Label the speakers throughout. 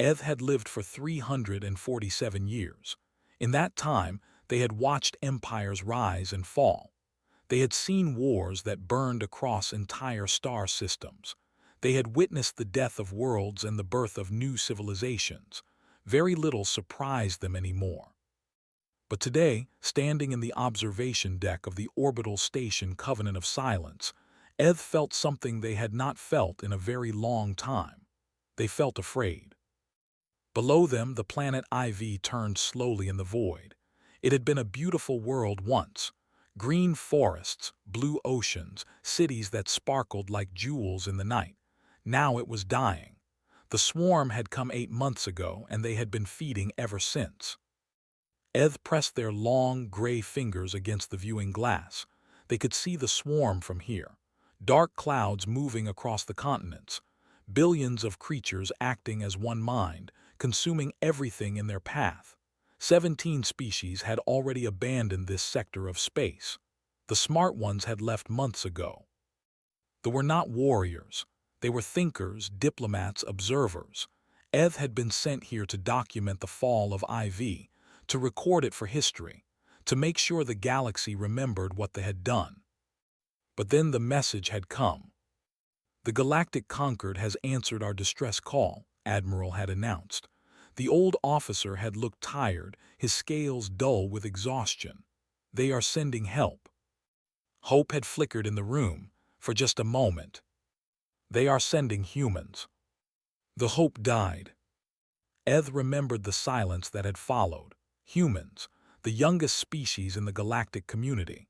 Speaker 1: Eth had lived for 347 years. In that time, they had watched empires rise and fall. They had seen wars that burned across entire star systems. They had witnessed the death of worlds and the birth of new civilizations. Very little surprised them anymore. But today, standing in the observation deck of the orbital station Covenant of Silence, Eth felt something they had not felt in a very long time. They felt afraid. Below them, the planet IV turned slowly in the void. It had been a beautiful world once. Green forests, blue oceans, cities that sparkled like jewels in the night. Now it was dying. The swarm had come 8 months ago, and they had been feeding ever since. Eth pressed their long, gray fingers against the viewing glass. They could see the swarm from here. Dark clouds moving across the continents. Billions of creatures acting as one mind, consuming everything in their path. 17 species had already abandoned this sector of space. The smart ones had left months ago. They were not warriors. They were thinkers, diplomats, observers. Eth had been sent here to document the fall of IV, to record it for history, to make sure the galaxy remembered what they had done. But then the message had come. "The Galactic Concord has answered our distress call," Admiral had announced. The old officer had looked tired, his scales dull with exhaustion. "They are sending help." Hope had flickered in the room, for just a moment. "They are sending humans." The hope died. Eth remembered the silence that had followed. Humans, the youngest species in the galactic community.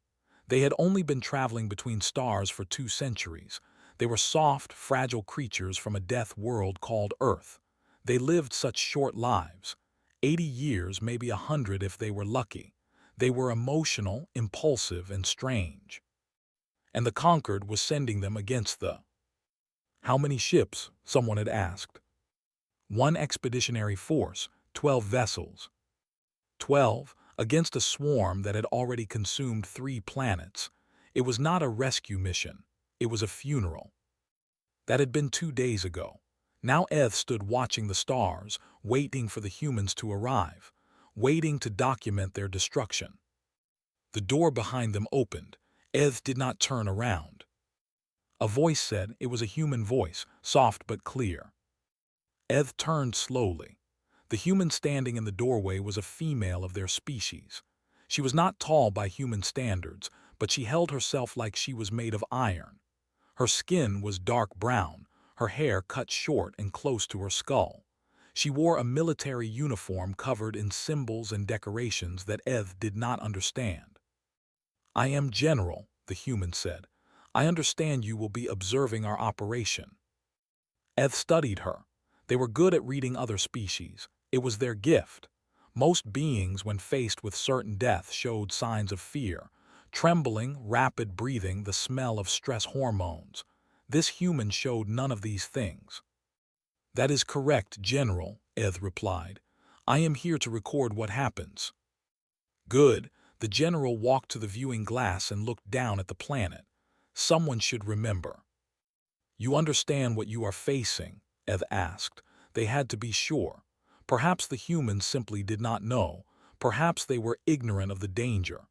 Speaker 1: They had only been traveling between stars for 2 centuries. They were soft, fragile creatures from a death world called Earth. They lived such short lives. 80 years, maybe 100 if they were lucky. They were emotional, impulsive, and strange. And the Concord was sending them against the... How many ships? Someone had asked. 1 expeditionary force, 12 vessels. 12, against a swarm that had already consumed 3 planets. It was not a rescue mission. It was a funeral. That had been 2 days ago. Now Eth stood watching the stars, waiting for the humans to arrive, waiting to document their destruction. The door behind them opened. Eth did not turn around. A voice said, it was a human voice, soft but clear. Eth turned slowly. The human standing in the doorway was a female of their species. She was not tall by human standards, but she held herself like she was made of iron. Her skin was dark brown, her hair cut short and close to her skull. She wore a military uniform covered in symbols and decorations that Eth did not understand. "I am General," the human said. "I understand you will be observing our operation." Eth studied her. They were good at reading other species. It was their gift. Most beings, when faced with certain death, showed signs of fear. Trembling, rapid breathing, the smell of stress hormones. This human showed none of these things. "That is correct, General," Eth replied. "I am here to record what happens." "Good." The general walked to the viewing glass and looked down at the planet. "Someone should remember." "You understand what you are facing?" Eth asked. They had to be sure. Perhaps the humans simply did not know. Perhaps they were ignorant of the danger.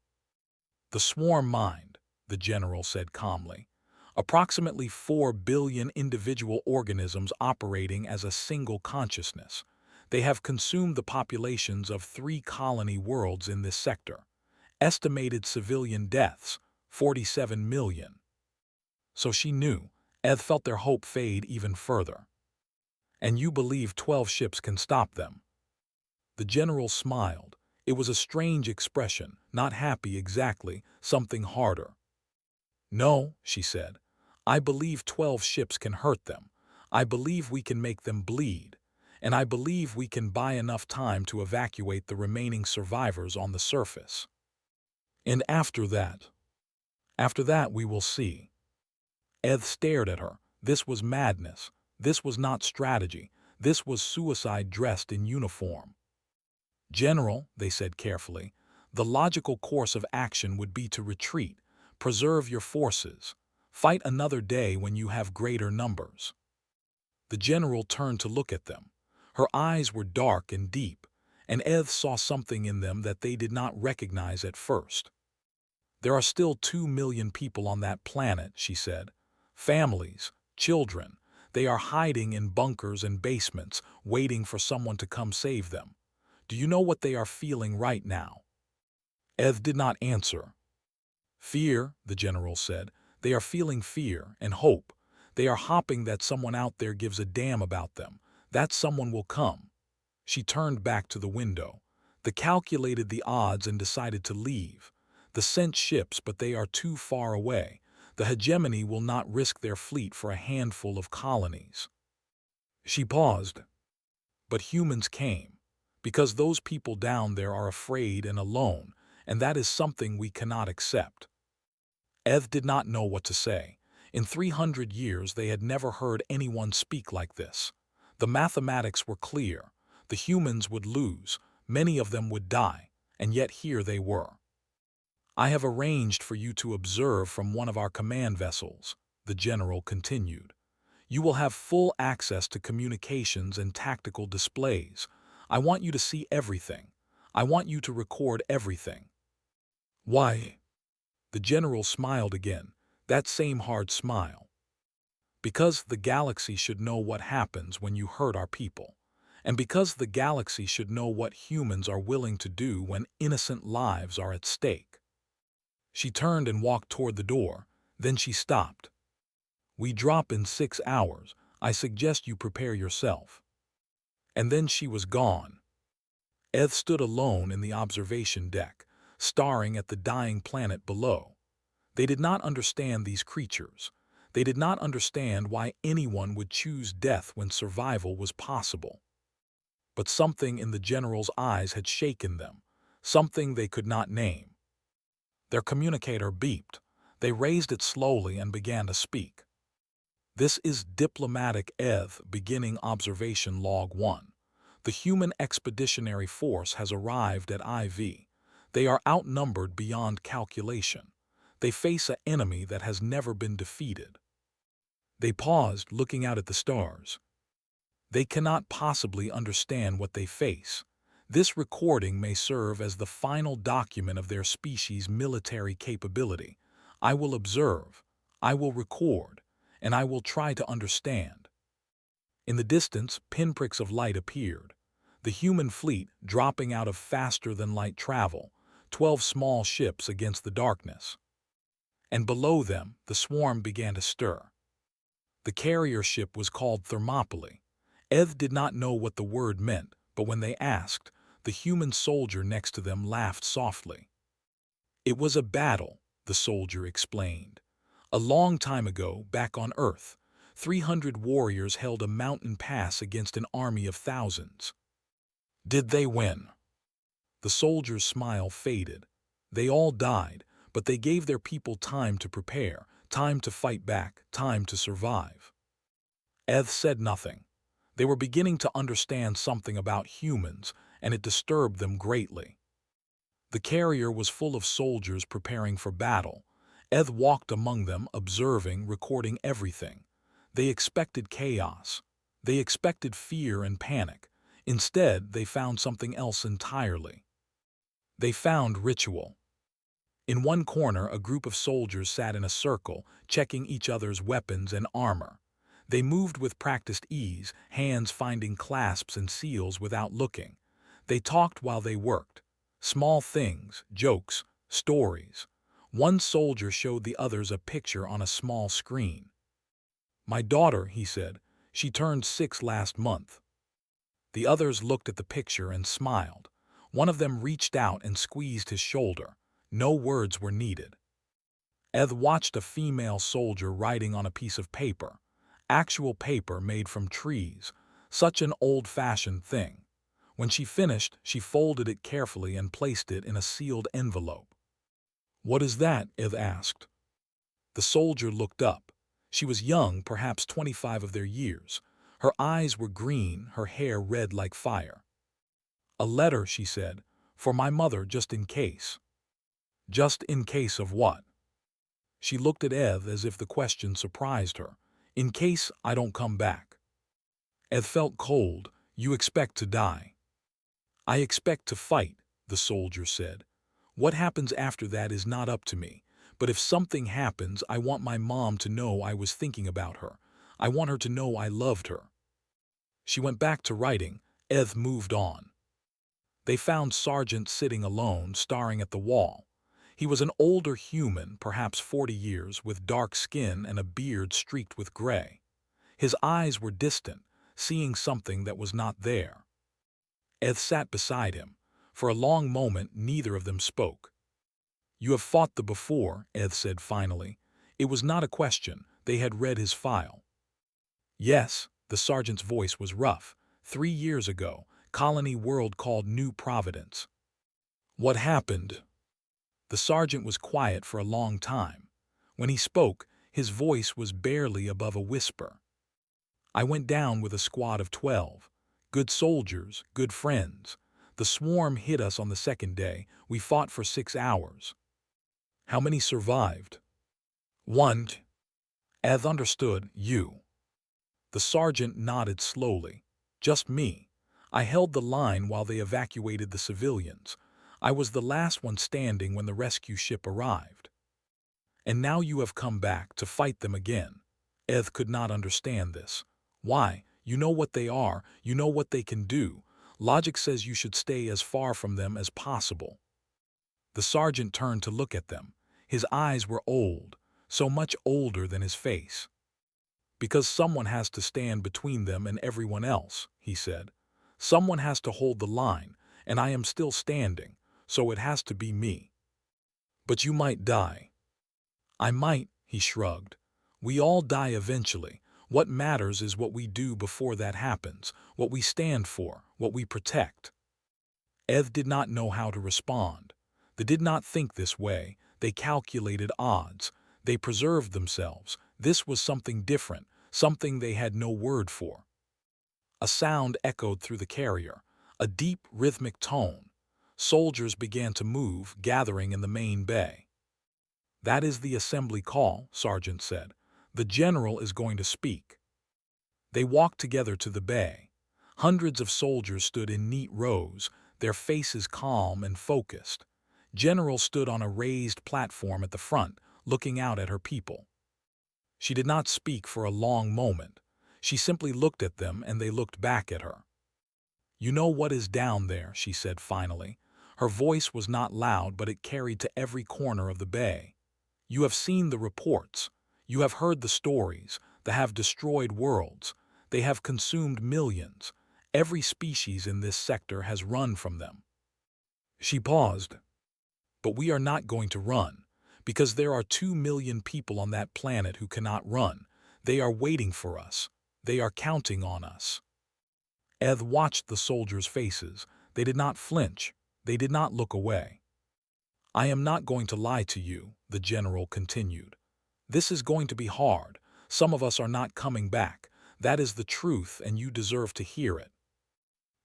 Speaker 1: "The swarm mind," the general said calmly. "Approximately 4 billion individual organisms operating as a single consciousness. They have consumed the populations of 3 colony worlds in this sector. Estimated civilian deaths, 47 million. So she knew. Eth felt their hope fade even further. "And you believe 12 ships can stop them?" The general smiled. It was a strange expression, not happy exactly, something harder. "No," she said. "I believe 12 ships can hurt them. I believe we can make them bleed. And I believe we can buy enough time to evacuate the remaining survivors on the surface. And after that we will see." Eth stared at her. This was madness. This was not strategy. This was suicide dressed in uniform. "General," they said carefully, "the logical course of action would be to retreat, preserve your forces, fight another day when you have greater numbers." The general turned to look at them. Her eyes were dark and deep, and Eth saw something in them that they did not recognize at first. "There are still 2 million people on that planet," she said. "Families, children. They are hiding in bunkers and basements, waiting for someone to come save them. Do you know what they are feeling right now?" Eth did not answer. "Fear," the general said. "They are feeling fear and hope. They are hoping that someone out there gives a damn about them, that someone will come." She turned back to the window. "They calculated the odds and decided to leave. They sent ships, but they are too far away. The hegemony will not risk their fleet for a handful of colonies." She paused. "But humans came. Because those people down there are afraid and alone, and that is something we cannot accept." Eth did not know what to say. In 300 years they had never heard anyone speak like this. The mathematics were clear. The humans would lose, many of them would die, and yet here they were. "I have arranged for you to observe from one of our command vessels," the general continued. "You will have full access to communications and tactical displays. I want you to see everything. I want you to record everything." "Why?" The general smiled again, that same hard smile. "Because the galaxy should know what happens when you hurt our people. And because the galaxy should know what humans are willing to do when innocent lives are at stake." She turned and walked toward the door, then she stopped. "We drop in 6 hours. I suggest you prepare yourself." And then she was gone. Eth stood alone in the observation deck, staring at the dying planet below. They did not understand these creatures. They did not understand why anyone would choose death when survival was possible. But something in the general's eyes had shaken them, something they could not name. Their communicator beeped. They raised it slowly and began to speak. "This is Diplomatic Eth beginning observation log 1. The human expeditionary force has arrived at IV. They are outnumbered beyond calculation. They face an enemy that has never been defeated." They paused, looking out at the stars. They cannot possibly understand what they face. This recording may serve as the final document of their species' military capability. I will observe, I will record, and I will try to understand. In the distance, pinpricks of light appeared. The human fleet dropping out of faster-than-light travel, 12 small ships against the darkness. And below them, the swarm began to stir. The carrier ship was called Thermopylae. Eth did not know what the word meant, but when they asked, the human soldier next to them laughed softly. "It was a battle," the soldier explained. "A long time ago, back on Earth, 300 warriors held a mountain pass against an army of thousands." "Did they win?" The soldier's smile faded. "They all died, but they gave their people time to prepare, time to fight back, time to survive." Eth said nothing. They were beginning to understand something about humans, and it disturbed them greatly. The carrier was full of soldiers preparing for battle. Eth walked among them, observing, recording everything. They expected chaos. They expected fear and panic. Instead, they found something else entirely. They found ritual. In one corner, a group of soldiers sat in a circle, checking each other's weapons and armor. They moved with practiced ease, hands finding clasps and seals without looking. They talked while they worked. Small things, jokes, stories. One soldier showed the others a picture on a small screen. "My daughter," he said. "She turned 6 last month." The others looked at the picture and smiled. One of them reached out and squeezed his shoulder. No words were needed. Eth watched a female soldier writing on a piece of paper. Actual paper made from trees. Such an old-fashioned thing. When she finished, she folded it carefully and placed it in a sealed envelope. "What is that?" Eth asked. The soldier looked up. She was young, perhaps 25 of their years. Her eyes were green, her hair red like fire. "A letter," she said, "for my mother, just in case." "Just in case of what?" She looked at Eth as if the question surprised her. "In case I don't come back." Eth felt cold. You expect to die. I expect to fight, the soldier said. What happens after that is not up to me, but if something happens, I want my mom to know I was thinking about her. I want her to know I loved her. She went back to writing. Eth moved on. They found Sargent sitting alone, staring at the wall. He was an older human, perhaps 40 years, with dark skin and a beard streaked with gray. His eyes were distant, seeing something that was not there. Eth sat beside him. For a long moment, neither of them spoke. You have fought the before, Eth said finally. It was not a question. They had read his file. Yes, the sergeant's voice was rough. 3 years ago, colony world called New Providence. What happened? The sergeant was quiet for a long time. When he spoke, his voice was barely above a whisper. I went down with a squad of 12. Good soldiers, good friends. The swarm hit us on the second day. We fought for 6 hours. How many survived? 1. Eth understood. You. The sergeant nodded slowly. Just me. I held the line while they evacuated the civilians. I was the last one standing when the rescue ship arrived. And now you have come back to fight them again. Eth could not understand this. Why? You know what they are. You know what they can do. Logic says you should stay as far from them as possible. The sergeant turned to look at them. His eyes were old, so much older than his face. Because someone has to stand between them and everyone else, he said. Someone has to hold the line, and I am still standing, so it has to be me. But you might die. I might, he shrugged. We all die eventually. What matters is what we do before that happens, what we stand for, what we protect. Eth did not know how to respond. They did not think this way. They calculated odds. They preserved themselves. This was something different, something they had no word for. A sound echoed through the carrier, a deep, rhythmic tone. Soldiers began to move, gathering in the main bay. That is the assembly call, Sergeant said. The general is going to speak. They walked together to the bay. Hundreds of soldiers stood in neat rows, their faces calm and focused. General stood on a raised platform at the front, looking out at her people. She did not speak for a long moment. She simply looked at them and they looked back at her. You know what is down there, she said finally. Her voice was not loud, but it carried to every corner of the bay. You have seen the reports. You have heard the stories. They have destroyed worlds. They have consumed millions. Every species in this sector has run from them. She paused. But we are not going to run, because there are 2 million people on that planet who cannot run. They are waiting for us. They are counting on us. Eth watched the soldiers' faces. They did not flinch. They did not look away. I am not going to lie to you, the general continued. This is going to be hard. Some of us are not coming back. That is the truth, and you deserve to hear it.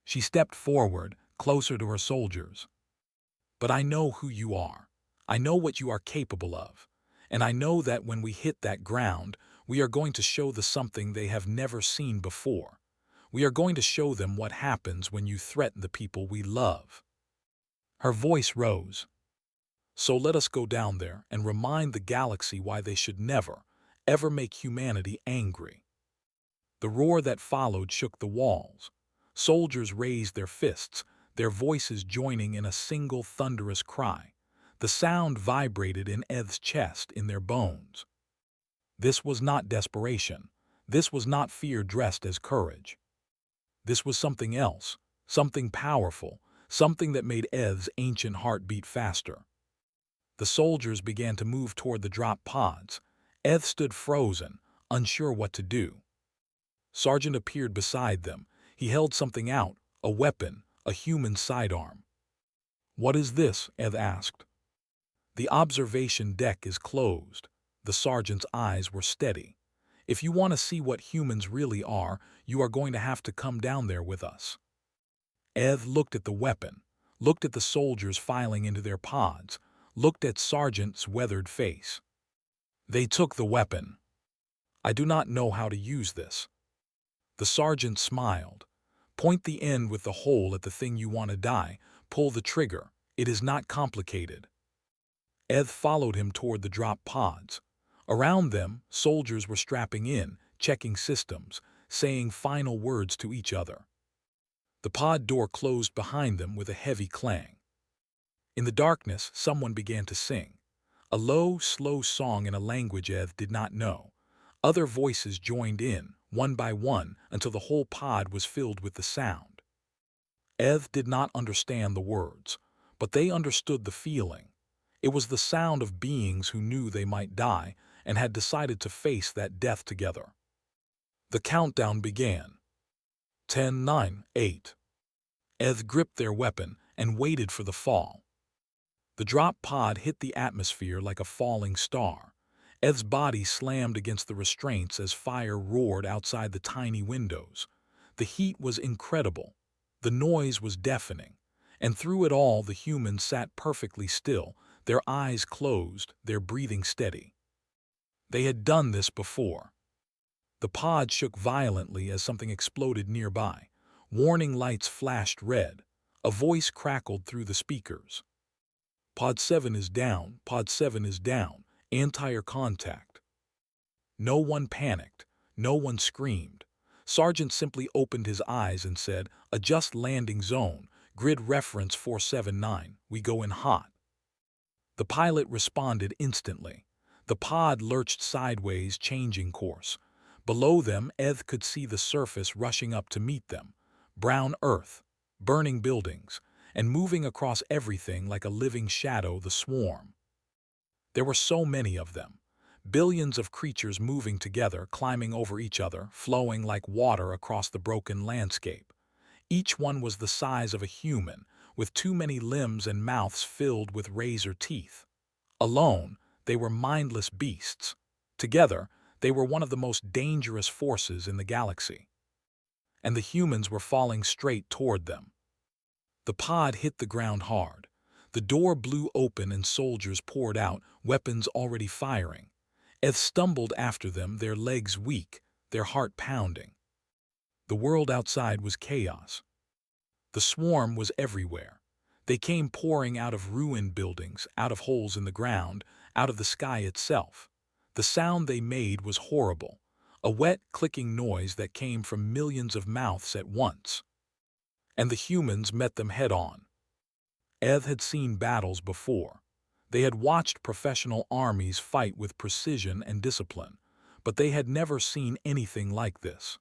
Speaker 1: She stepped forward, closer to her soldiers. But I know who you are. I know what you are capable of. And I know that when we hit that ground, we are going to show them something they have never seen before. We are going to show them what happens when you threaten the people we love. Her voice rose. So let us go down there and remind the galaxy why they should never, ever make humanity angry. The roar that followed shook the walls. Soldiers raised their fists, their voices joining in a single thunderous cry. The sound vibrated in Eth's chest, in their bones. This was not desperation. This was not fear dressed as courage. This was something else, something powerful, something that made Eth's ancient heart beat faster. The soldiers began to move toward the drop pods. Eth stood frozen, unsure what to do. Sergeant appeared beside them. He held something out, a weapon, a human sidearm. What is this? Eth asked. The observation deck is closed. The sergeant's eyes were steady. If you want to see what humans really are, you are going to have to come down there with us. Eth looked at the weapon, looked at the soldiers filing into their pods, looked at Sergeant's weathered face. They took the weapon. I do not know how to use this. The sergeant smiled. Point the end with the hole at the thing you want to die. Pull the trigger. It is not complicated. Eth followed him toward the drop pods. Around them, soldiers were strapping in, checking systems, saying final words to each other. The pod door closed behind them with a heavy clang. In the darkness, someone began to sing. A low, slow song in a language Eth did not know. Other voices joined in, one by one, until the whole pod was filled with the sound. Eth did not understand the words, but they understood the feeling. It was the sound of beings who knew they might die and had decided to face that death together. The countdown began. 10, 9, 8. Eth gripped their weapon and waited for the fall. The drop pod hit the atmosphere like a falling star. Eth's body slammed against the restraints as fire roared outside the tiny windows. The heat was incredible. The noise was deafening. And through it all, the humans sat perfectly still, their eyes closed, their breathing steady. They had done this before. The pod shook violently as something exploded nearby. Warning lights flashed red. A voice crackled through the speakers. Pod 7 is down, Pod 7 is down, anti-air contact. No one panicked, no one screamed. Sergeant simply opened his eyes and said, "Adjust landing zone, grid reference 479, we go in hot." The pilot responded instantly. The pod lurched sideways, changing course. Below them, Eth could see the surface rushing up to meet them. Brown earth, burning buildings, and moving across everything like a living shadow, the swarm. There were so many of them. Billions of creatures moving together, climbing over each other, flowing like water across the broken landscape. Each one was the size of a human, with too many limbs and mouths filled with razor teeth. Alone, they were mindless beasts. Together, they were one of the most dangerous forces in the galaxy. And the humans were falling straight toward them. The pod hit the ground hard. The door blew open and soldiers poured out, weapons already firing. Eth stumbled after them, their legs weak, their heart pounding. The world outside was chaos. The swarm was everywhere. They came pouring out of ruined buildings, out of holes in the ground, out of the sky itself. The sound they made was horrible, a wet, clicking noise that came from millions of mouths at once. And the humans met them head-on. Eth had seen battles before. They had watched professional armies fight with precision and discipline, but they had never seen anything like this.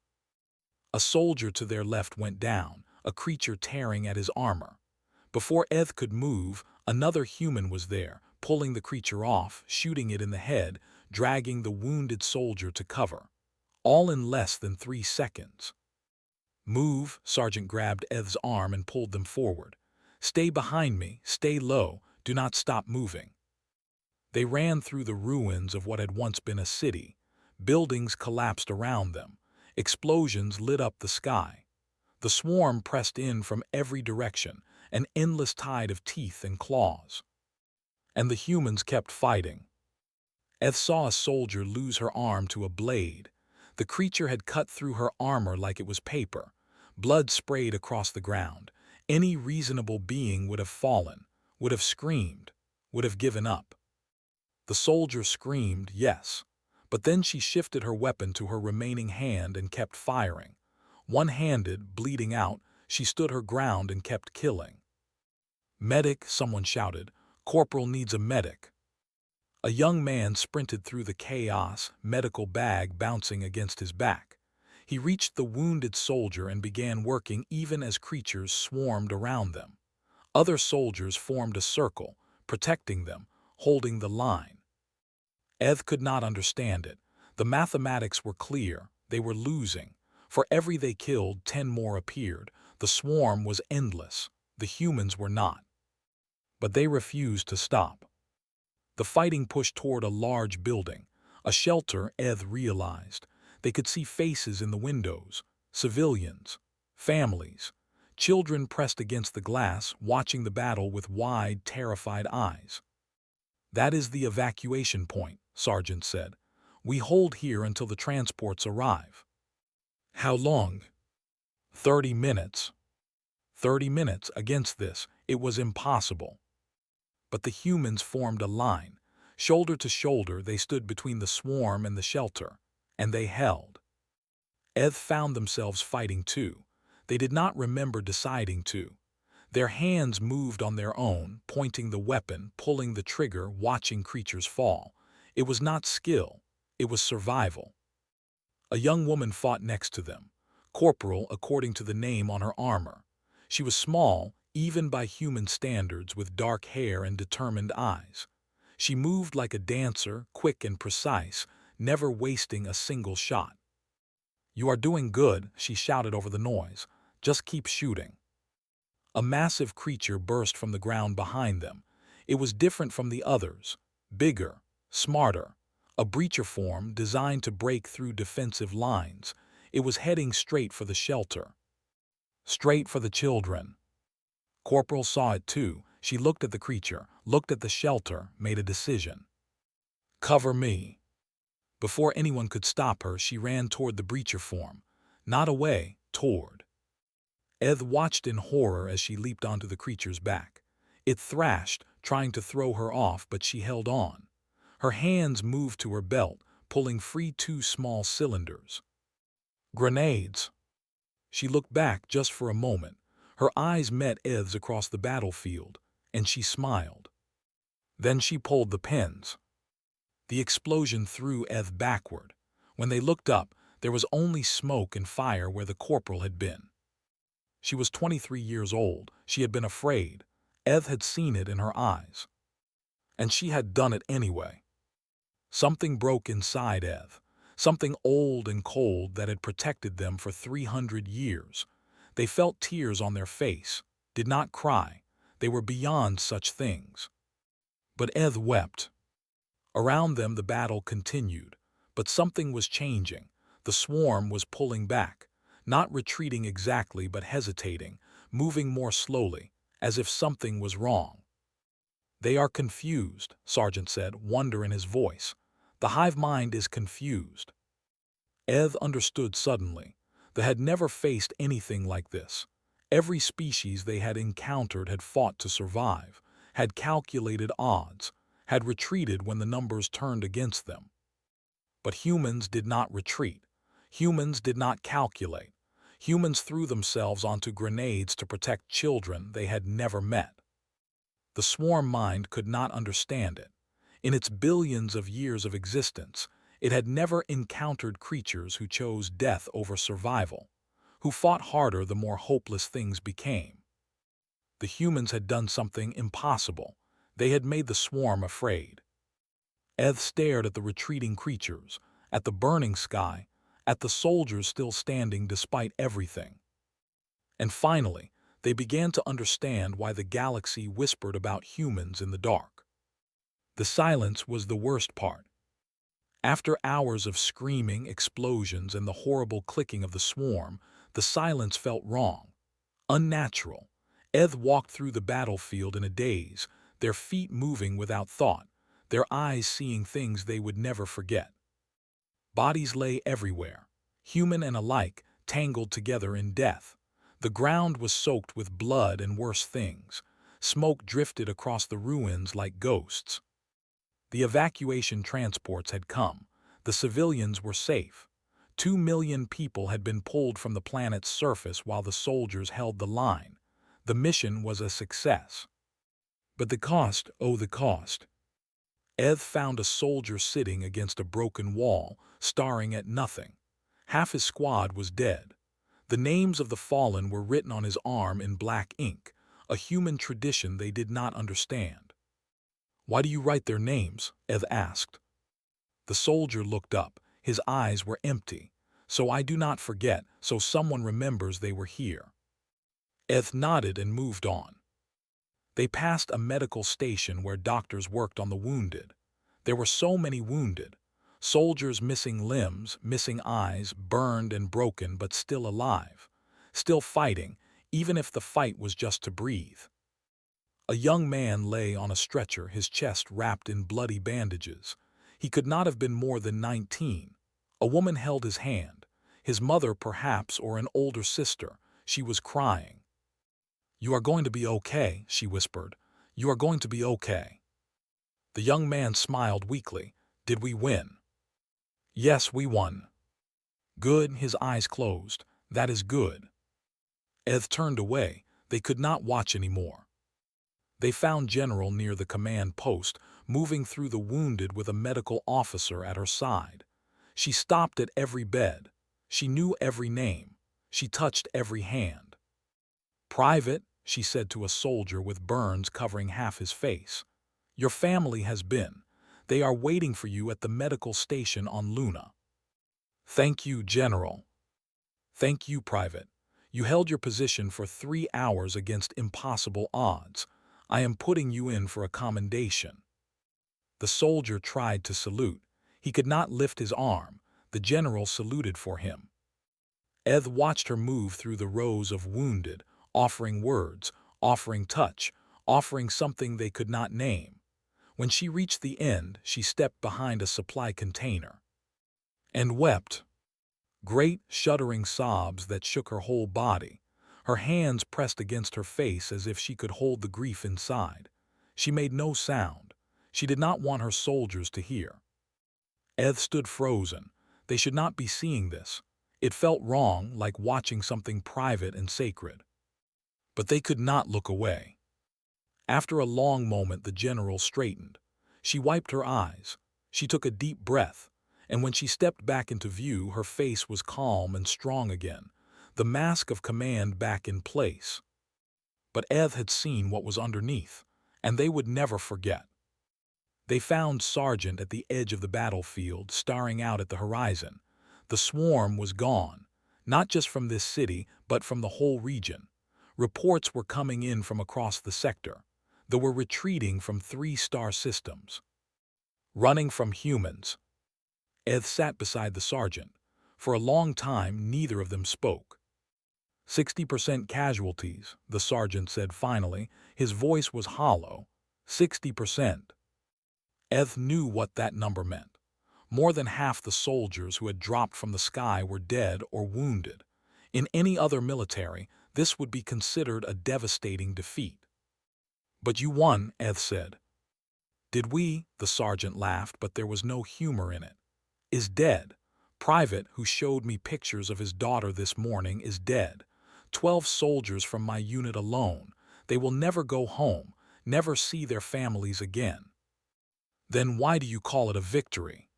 Speaker 1: A soldier to their left went down, a creature tearing at his armor. Before Eth could move, another human was there, pulling the creature off, shooting it in the head, dragging the wounded soldier to cover. All in less than 3 seconds. "Move," Sergeant grabbed Eth's arm and pulled them forward. "Stay behind me, stay low, do not stop moving." They ran through the ruins of what had once been a city. Buildings collapsed around them. Explosions lit up the sky. The swarm pressed in from every direction, an endless tide of teeth and claws. And the humans kept fighting. Eth saw a soldier lose her arm to a blade. The creature had cut through her armor like it was paper. Blood sprayed across the ground. Any reasonable being would have fallen, would have screamed, would have given up. The soldier screamed, yes, but then she shifted her weapon to her remaining hand and kept firing. One-handed, bleeding out, she stood her ground and kept killing. "Medic," someone shouted. "Corporal needs a medic." A young man sprinted through the chaos, medical bag bouncing against his back. He reached the wounded soldier and began working even as creatures swarmed around them. Other soldiers formed a circle, protecting them, holding the line. Eth could not understand it. The mathematics were clear. They were losing. For every they killed, 10 more appeared. The swarm was endless. The humans were not. But they refused to stop. The fighting pushed toward a large building, a shelter, Eth realized. They could see faces in the windows, civilians, families, children pressed against the glass, watching the battle with wide, terrified eyes. "That is the evacuation point," Sergeant said. "We hold here until the transports arrive." "How long?" 30 minutes. 30 minutes against this, it was impossible. But the humans formed a line. Shoulder to shoulder, they stood between the swarm and the shelter, and they held. Eth found themselves fighting too. They did not remember deciding to. Their hands moved on their own, pointing the weapon, pulling the trigger, watching creatures fall. It was not skill, it was survival. A young woman fought next to them, corporal according to the name on her armor. She was small, even by human standards, with dark hair and determined eyes. She moved like a dancer, quick and precise, never wasting a single shot. "You are doing good," she shouted over the noise. "Just keep shooting." A massive creature burst from the ground behind them. It was different from the others, bigger, smarter, a breacher form designed to break through defensive lines. It was heading straight for the shelter. Straight for the children. Corporal saw it too. She looked at the creature, looked at the shelter, made a decision. "Cover me." Before anyone could stop her, she ran toward the breacher form. Not away, toward. Eth watched in horror as she leaped onto the creature's back. It thrashed, trying to throw her off, but she held on. Her hands moved to her belt, pulling free two small cylinders. Grenades. She looked back just for a moment. Her eyes met Eth's across the battlefield, and she smiled. Then she pulled the pins. The explosion threw Eth backward. When they looked up, there was only smoke and fire where the corporal had been. She was 23 years old. She had been afraid. Eth had seen it in her eyes. And she had done it anyway. Something broke inside Eth. Something old and cold that had protected them for 300 years. They felt tears on their face, did not cry. They were beyond such things. But Eth wept. Around them the battle continued. But something was changing. The swarm was pulling back. Not retreating exactly, but hesitating, moving more slowly, as if something was wrong. "They are confused," Sergeant said, wonder in his voice. "The hive mind is confused." Eth understood suddenly. They had never faced anything like this. Every species they had encountered had fought to survive, had calculated odds, had retreated when the numbers turned against them. But humans did not retreat. Humans did not calculate. Humans threw themselves onto grenades to protect children they had never met. The swarm mind could not understand it. In its billions of years of existence, it had never encountered creatures who chose death over survival, who fought harder the more hopeless things became. The humans had done something impossible. They had made the swarm afraid. Eth stared at the retreating creatures, at the burning sky, at the soldiers still standing despite everything. And finally, they began to understand why the galaxy whispered about humans in the dark. The silence was the worst part. After hours of screaming, explosions, and the horrible clicking of the swarm, the silence felt wrong, unnatural. Eth walked through the battlefield in a daze, their feet moving without thought, their eyes seeing things they would never forget. Bodies lay everywhere, human and alike, tangled together in death. The ground was soaked with blood and worse things. Smoke drifted across the ruins like ghosts. The evacuation transports had come. The civilians were safe. 2 million people had been pulled from the planet's surface while the soldiers held the line. The mission was a success. But the cost, oh the cost. Eth found a soldier sitting against a broken wall, staring at nothing. Half his squad was dead. The names of the fallen were written on his arm in black ink, a human tradition they did not understand. "Why do you write their names?" Eth asked. The soldier looked up. His eyes were empty. "So I do not forget, so someone remembers they were here." Eth nodded and moved on. They passed a medical station where doctors worked on the wounded. There were so many wounded. Soldiers missing limbs, missing eyes, burned and broken but still alive. Still fighting, even if the fight was just to breathe. A young man lay on a stretcher, his chest wrapped in bloody bandages. He could not have been more than 19. A woman held his hand. His mother perhaps, or an older sister, She was crying. "You are going to be okay," she whispered. "You are going to be okay." The young man smiled weakly. "Did we win?" "Yes, we won." "Good." His eyes closed. "That is good." Eth turned away. They could not watch anymore. They found General near the command post, moving through the wounded with a medical officer at her side. She stopped at every bed. She knew every name. She touched every hand. "Private," she said to a soldier with burns covering half his face, "your family has been. They are waiting for you at the medical station on Luna." "Thank you, General." "Thank you, Private. You held your position for 3 hours against impossible odds. I am putting you in for a commendation." The soldier tried to salute. He could not lift his arm. The general saluted for him. Eth watched her move through the rows of wounded, offering words, offering touch, offering something they could not name. When she reached the end, she stepped behind a supply container and wept. Great, shuddering sobs that shook her whole body. Her hands pressed against her face as if she could hold the grief inside. She made no sound. She did not want her soldiers to hear. Eth stood frozen. They should not be seeing this. It felt wrong, like watching something private and sacred. But they could not look away. After a long moment, the general straightened. She wiped her eyes. She took a deep breath. And when she stepped back into view, her face was calm and strong again, the mask of command back in place. But Eth had seen what was underneath, and they would never forget. They found Sergeant at the edge of the battlefield, staring out at the horizon. The swarm was gone, not just from this city, but from the whole region. Reports were coming in from across the sector. They were retreating from 3-star systems, running from humans. Eth sat beside the sergeant. For a long time, neither of them spoke. 60% casualties, the sergeant said finally. His voice was hollow. 60%. Eth knew what that number meant. More than half the soldiers who had dropped from the sky were dead or wounded. In any other military, this would be considered a devastating defeat. "But you won," Eth said. "Did we?" The sergeant laughed, but there was no humor in it. "Is dead. Private, who showed me pictures of his daughter this morning, is dead. 12 soldiers from my unit alone. They will never go home, never see their families again." "Then why do you call it a victory?"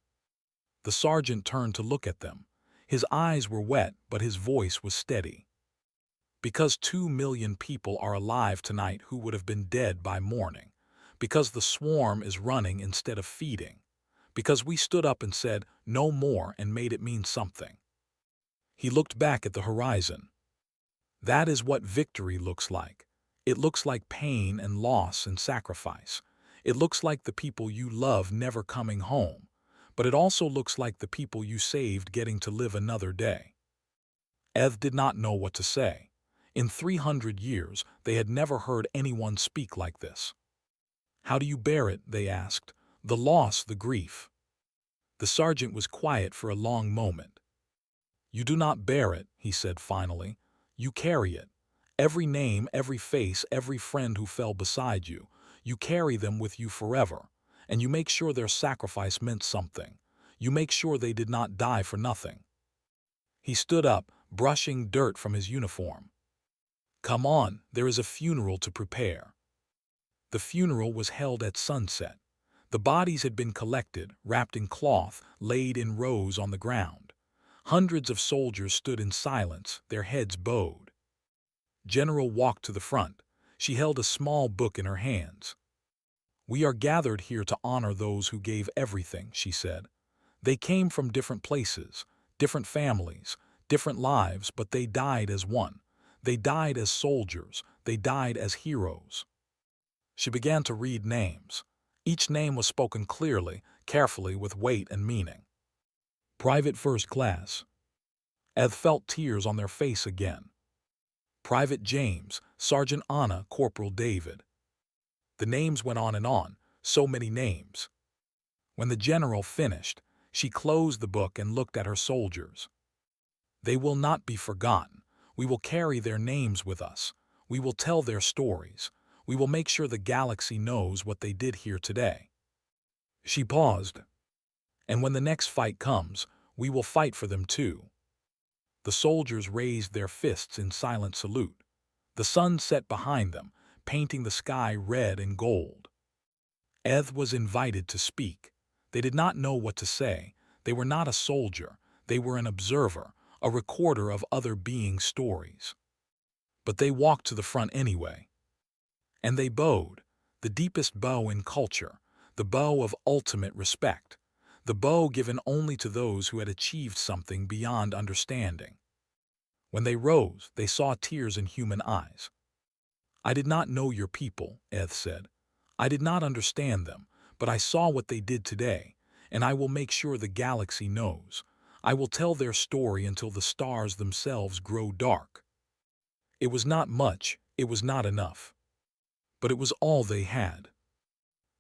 Speaker 1: The sergeant turned to look at them. His eyes were wet, but his voice was steady. "Because 2 million people are alive tonight who would have been dead by morning. Because the swarm is running instead of feeding. Because we stood up and said, 'No more,' and made it mean something." He looked back at the horizon. "That is what victory looks like. It looks like pain and loss and sacrifice. It looks like the people you love never coming home. But it also looks like the people you saved getting to live another day." Eth did not know what to say. In 300 years, they had never heard anyone speak like this. "How do you bear it?" they asked. "The loss, the grief." The sergeant was quiet for a long moment. "You do not bear it," he said finally. "You carry it. Every name, every face, every friend who fell beside you, you carry them with you forever. And you make sure their sacrifice meant something. You make sure they did not die for nothing." He stood up, brushing dirt from his uniform. "Come on, there is a funeral to prepare." The funeral was held at sunset. The bodies had been collected, wrapped in cloth, laid in rows on the ground. Hundreds of soldiers stood in silence, their heads bowed. General walked to the front. She held a small book in her hands. "We are gathered here to honor those who gave everything," she said. "They came from different places, different families, different lives, but they died as one. They died as soldiers. They died as heroes." She began to read names. Each name was spoken clearly, carefully, with weight and meaning. Private First Class. Eth felt tears on their face again. Private James, Sergeant Anna, Corporal David. The names went on and on, so many names. When the general finished, she closed the book and looked at her soldiers. "They will not be forgotten. We will carry their names with us. We will tell their stories. We will make sure the galaxy knows what they did here today." She paused. "And when the next fight comes, we will fight for them too." The soldiers raised their fists in silent salute. The sun set behind them, painting the sky red and gold. Eth was invited to speak. They did not know what to say. They were not a soldier. They were an observer, a recorder of other beings' stories. But they walked to the front anyway. And they bowed, the deepest bow in culture, the bow of ultimate respect, the bow given only to those who had achieved something beyond understanding. When they rose, they saw tears in human eyes. "I did not know your people," Eth said. "I did not understand them, but I saw what they did today, and I will make sure the galaxy knows. I will tell their story until the stars themselves grow dark." It was not much, it was not enough. But it was all they had.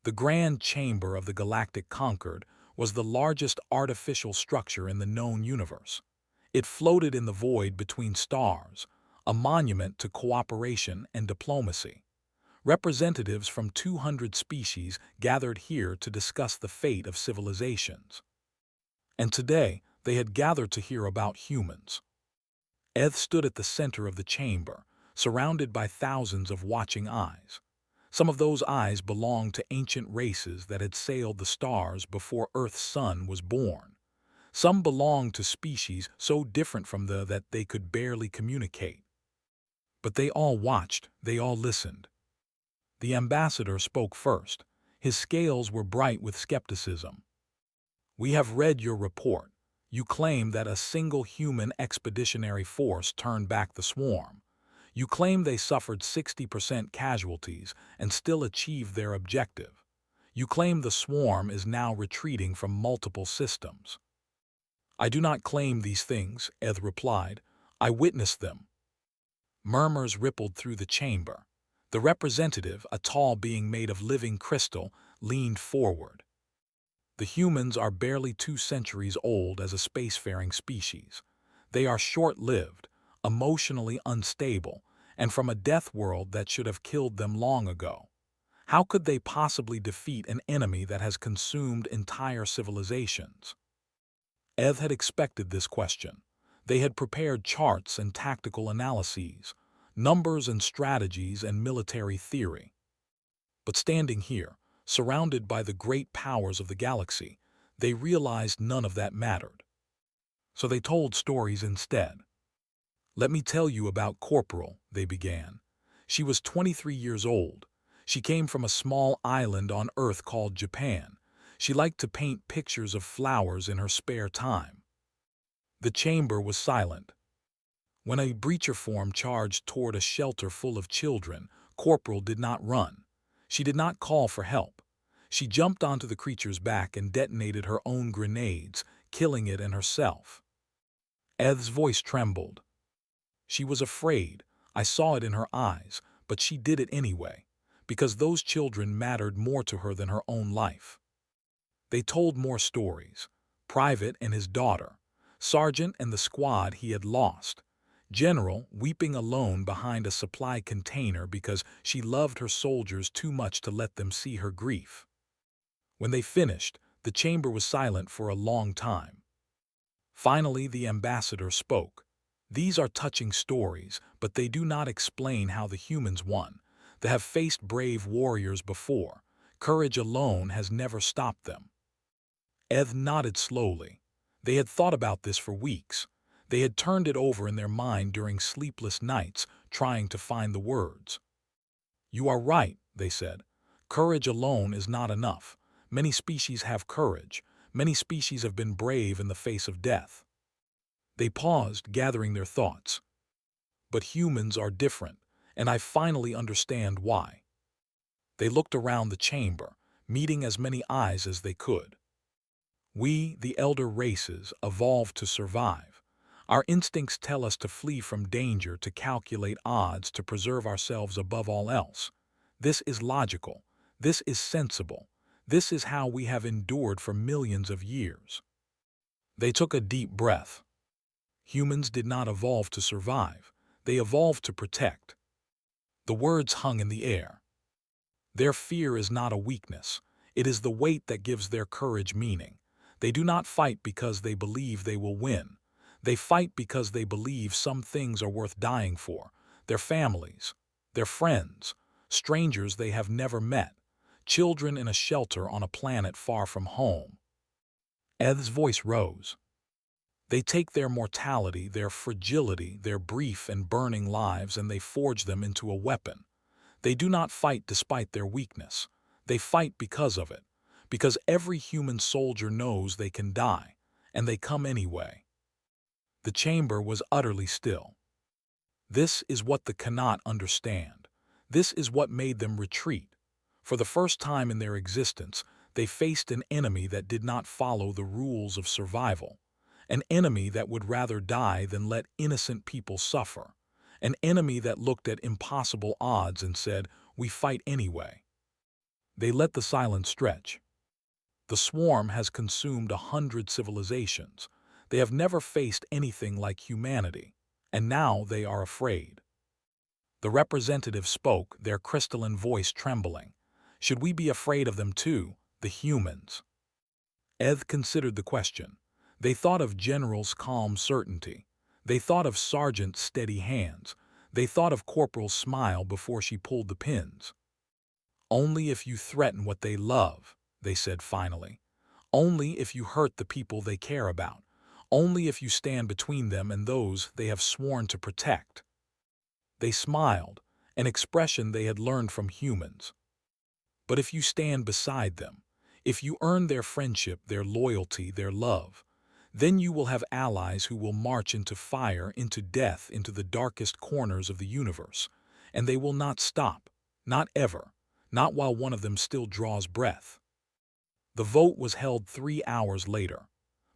Speaker 1: The grand chamber of the Galactic Concord was the largest artificial structure in the known universe. It floated in the void between stars, a monument to cooperation and diplomacy. Representatives from 200 species gathered here to discuss the fate of civilizations. And today, they had gathered to hear about humans. Eth stood at the center of the chamber, surrounded by thousands of watching eyes. Some of those eyes belonged to ancient races that had sailed the stars before Earth's sun was born. Some belonged to species so different from that they could barely communicate. But they all watched, they all listened. The ambassador spoke first. His scales were bright with skepticism. "We have read your report. You claim that a single human expeditionary force turned back the swarm. You claim they suffered 60% casualties and still achieved their objective. You claim the swarm is now retreating from multiple systems." "I do not claim these things," Eth replied. "I witnessed them." Murmurs rippled through the chamber. The representative, a tall being made of living crystal, leaned forward. "The humans are barely 2 centuries old as a spacefaring species. They are short-lived, emotionally unstable, and from a death world that should have killed them long ago. How could they possibly defeat an enemy that has consumed entire civilizations?" Eth had expected this question. They had prepared charts and tactical analyses, numbers and strategies and military theory. But standing here, surrounded by the great powers of the galaxy, they realized none of that mattered. So they told stories instead. "Let me tell you about Corporal," they began. "She was 23 years old. She came from a small island on Earth called Japan. She liked to paint pictures of flowers in her spare time." The chamber was silent. When a breacher form charged toward a shelter full of children, Corporal did not run. She did not call for help. She jumped onto the creature's back and detonated her own grenades, killing it and herself. Eth's voice trembled. "She was afraid. I saw it in her eyes, but she did it anyway, because those children mattered more to her than her own life." They told more stories. Private and his daughter, Sergeant and the squad he had lost, General weeping alone behind a supply container because she loved her soldiers too much to let them see her grief. When they finished, the chamber was silent for a long time. Finally, the ambassador spoke. "These are touching stories, but they do not explain how the humans won. They have faced brave warriors before. Courage alone has never stopped them." Eth nodded slowly. They had thought about this for weeks. They had turned it over in their mind during sleepless nights, trying to find the words. "You are right," they said. "Courage alone is not enough. Many species have courage. Many species have been brave in the face of death." They paused, gathering their thoughts. "But humans are different, and I finally understand why." They looked around the chamber, meeting as many eyes as they could. "We, the elder races, evolved to survive. Our instincts tell us to flee from danger, to calculate odds, to preserve ourselves above all else. This is logical. This is sensible. This is how we have endured for millions of years." They took a deep breath. Humans did not evolve to survive. They evolved to protect. The words hung in the air. Their fear is not a weakness. It is the weight that gives their courage meaning. They do not fight because they believe they will win. They fight because they believe some things are worth dying for. Their families, their friends, strangers they have never met, children in a shelter on a planet far from home. Ed's voice rose. They take their mortality, their fragility, their brief and burning lives, and they forge them into a weapon. They do not fight despite their weakness. They fight because of it, because every human soldier knows they can die, and they come anyway. The chamber was utterly still. This is what the cannot understand. This is what made them retreat. For the first time in their existence, they faced an enemy that did not follow the rules of survival, an enemy that would rather die than let innocent people suffer, an enemy that looked at impossible odds and said, "We fight anyway." They let the silence stretch. The swarm has consumed 100 civilizations. They have never faced anything like humanity, and now they are afraid. The representative spoke, their crystalline voice trembling. Should we be afraid of them too, the humans? Eth considered the question. They thought of General's calm certainty. They thought of Sergeant's steady hands. They thought of Corporal's smile before she pulled the pins. Only if you threaten what they love, they said finally. Only if you hurt the people they care about. Only if you stand between them and those they have sworn to protect. They smiled, an expression they had learned from humans. But if you stand beside them, if you earn their friendship, their loyalty, their love, then you will have allies who will march into fire, into death, into the darkest corners of the universe, and they will not stop, not ever, not while one of them still draws breath. The vote was held 3 hours later.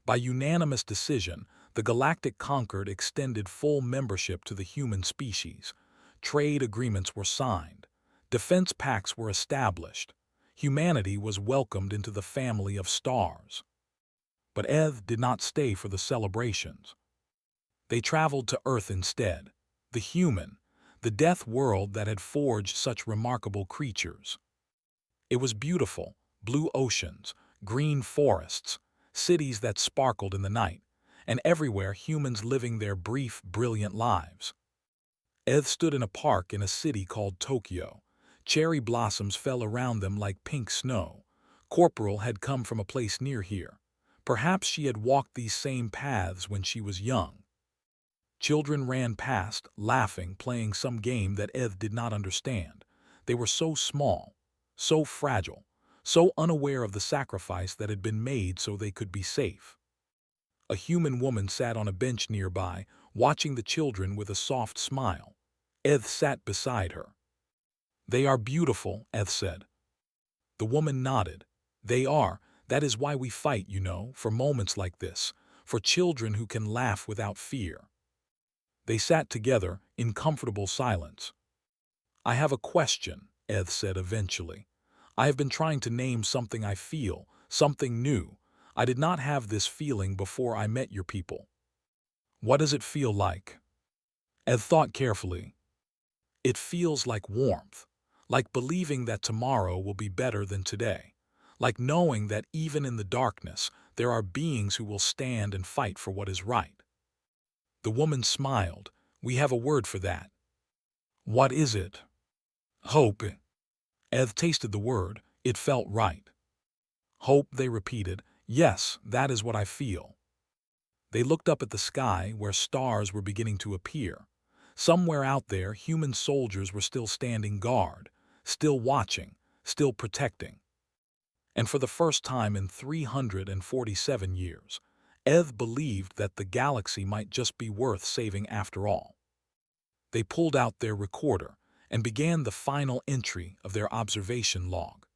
Speaker 1: By unanimous decision, the Galactic Concord extended full membership to the human species. Trade agreements were signed. Defense pacts were established. Humanity was welcomed into the family of stars. But Eth did not stay for the celebrations. They traveled to Earth instead, the human, the death world that had forged such remarkable creatures. It was beautiful, blue oceans, green forests, cities that sparkled in the night, and everywhere humans living their brief, brilliant lives. Eth stood in a park in a city called Tokyo. Cherry blossoms fell around them like pink snow. Corporal had come from a place near here. Perhaps she had walked these same paths when she was young. Children ran past, laughing, playing some game that Eth did not understand. They were so small, so fragile, so unaware of the sacrifice that had been made so they could be safe. A human woman sat on a bench nearby, watching the children with a soft smile. Eth sat beside her. "They are beautiful," Eth said. The woman nodded. "They are. That is why we fight, you know, for moments like this, for children who can laugh without fear." They sat together in comfortable silence. "I have a question," Eth said eventually. "I have been trying to name something I feel, something new. I did not have this feeling before I met your people. What does it feel like?" Eth thought carefully. "It feels like warmth, like believing that tomorrow will be better than today, like knowing that even in the darkness there are beings who will stand and fight for what is right." The woman smiled. "We have a word for that." "What is it?" "Hope." Eth tasted the word. It felt right. "Hope," they repeated. "Yes, that is what I feel." They looked up at the sky where stars were beginning to appear. Somewhere out there, human soldiers were still standing guard, still watching, still protecting. And for the first time in 347 years, Eth believed that the galaxy might just be worth saving after all. They pulled out their recorder and began the final entry of their observation log.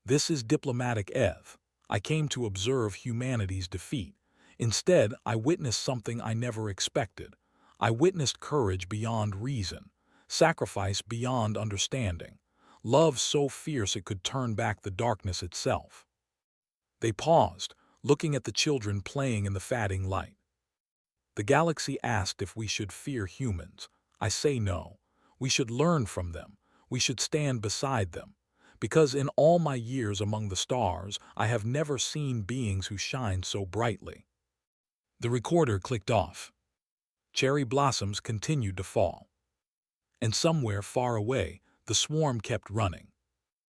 Speaker 1: "This is diplomatic Eth. I came to observe humanity's defeat. Instead, I witnessed something I never expected. I witnessed courage beyond reason, sacrifice beyond understanding, love so fierce it could turn back the darkness itself." They paused, looking at the children playing in the fading light. "The galaxy asked if we should fear humans. I say no. We should learn from them. We should stand beside them. Because in all my years among the stars, I have never seen beings who shine so brightly." The recorder clicked off. Cherry blossoms continued to fall. And somewhere far away, the swarm kept running.